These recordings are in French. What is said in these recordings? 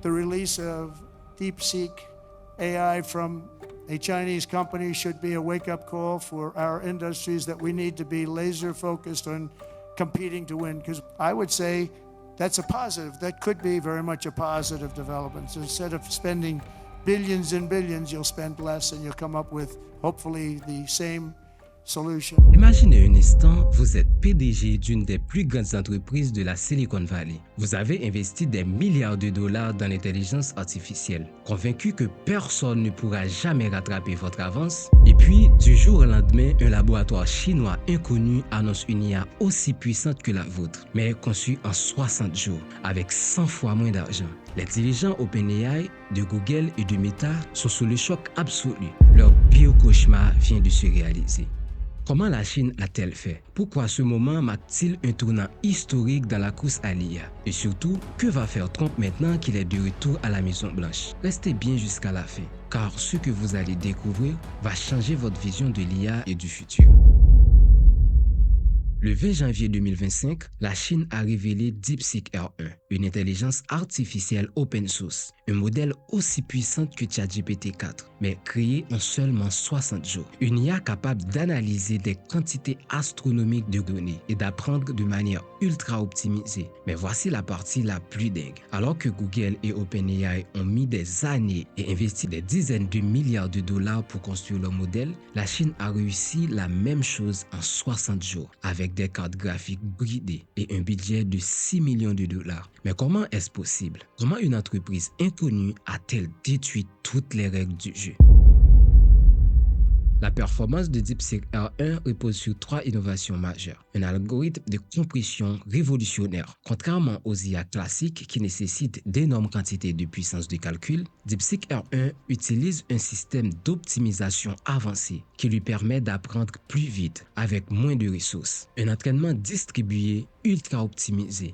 the release of DeepSeek AI from a Chinese company should be a wake-up call for our industries that we need to be laser focused on competing to win. Because I would say that's a positive. That could be very much a positive development. So instead of spending billions and billions, you'll spend less and you'll come up with hopefully the same solution. Imaginez un instant, vous êtes PDG d'une des plus grandes entreprises de la Silicon Valley. Vous avez investi des milliards de dollars dans l'intelligence artificielle, convaincu que personne ne pourra jamais rattraper votre avance. Et puis, du jour au lendemain, un laboratoire chinois inconnu annonce une IA aussi puissante que la vôtre, mais conçue en 60 jours, avec 100 fois moins d'argent. Les dirigeants OpenAI, de Google et de Meta sont sous le choc absolu. Leur pire cauchemar vient de se réaliser. Comment la Chine a-t-elle fait? Pourquoi ce moment marque-t-il un tournant historique dans la course à l'IA? Et surtout, que va faire Trump maintenant qu'il est de retour à la Maison-Blanche? Restez bien jusqu'à la fin, car ce que vous allez découvrir va changer votre vision de l'IA et du futur. Le 20 janvier 2025, la Chine a révélé DeepSeek R1, une intelligence artificielle open source, un modèle aussi puissant que ChatGPT 4, mais créé en seulement 60 jours. Une IA capable d'analyser des quantités astronomiques de données et d'apprendre de manière ultra optimisée. Mais voici la partie la plus dingue. Alors que Google et OpenAI ont mis des années et investi des dizaines de milliards de dollars pour construire leur modèle, la Chine a réussi la même chose en 60 jours, avec des cartes graphiques bridées et un budget de 6 millions de dollars. Mais comment est-ce possible? Comment une entreprise inconnue a-t-elle détruit toutes les règles du jeu? La performance de DeepSeek R1 repose sur 3 innovations majeures. Un algorithme de compression révolutionnaire. Contrairement aux IA classiques qui nécessitent d'énormes quantités de puissance de calcul, DeepSeek R1 utilise un système d'optimisation avancé qui lui permet d'apprendre plus vite avec moins de ressources. Un entraînement distribué ultra optimisé.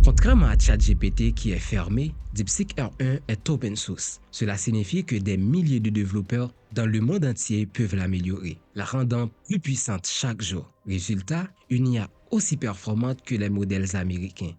Contrairement à ChatGPT qui est fermé, DeepSeek R1 est open source. Cela signifie que des milliers de développeurs dans le monde entier peuvent l'améliorer, la rendant plus puissante chaque jour. Résultat, une IA aussi performante que les modèles américains.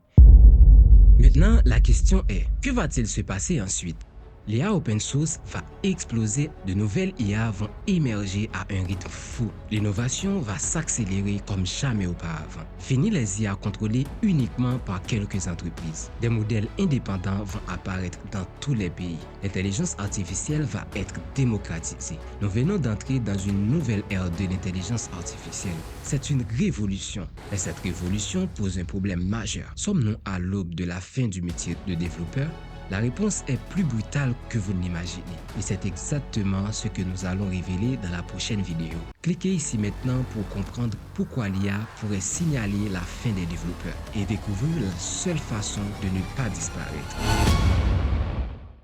Maintenant, la question est, que va-t-il se passer ensuite? L'IA open source va exploser, de nouvelles IA vont émerger à un rythme fou. L'innovation va s'accélérer comme jamais auparavant. Fini les IA contrôlées uniquement par quelques entreprises. Des modèles indépendants vont apparaître dans tous les pays. L'intelligence artificielle va être démocratisée. Nous venons d'entrer dans une nouvelle ère de l'intelligence artificielle. C'est une révolution. Et cette révolution pose un problème majeur. Sommes-nous à l'aube de la fin du métier de développeur? La réponse est plus brutale que vous ne l'imaginez. Et c'est exactement ce que nous allons révéler dans la prochaine vidéo. Cliquez ici maintenant pour comprendre pourquoi l'IA pourrait signaler la fin des développeurs et découvrir la seule façon de ne pas disparaître.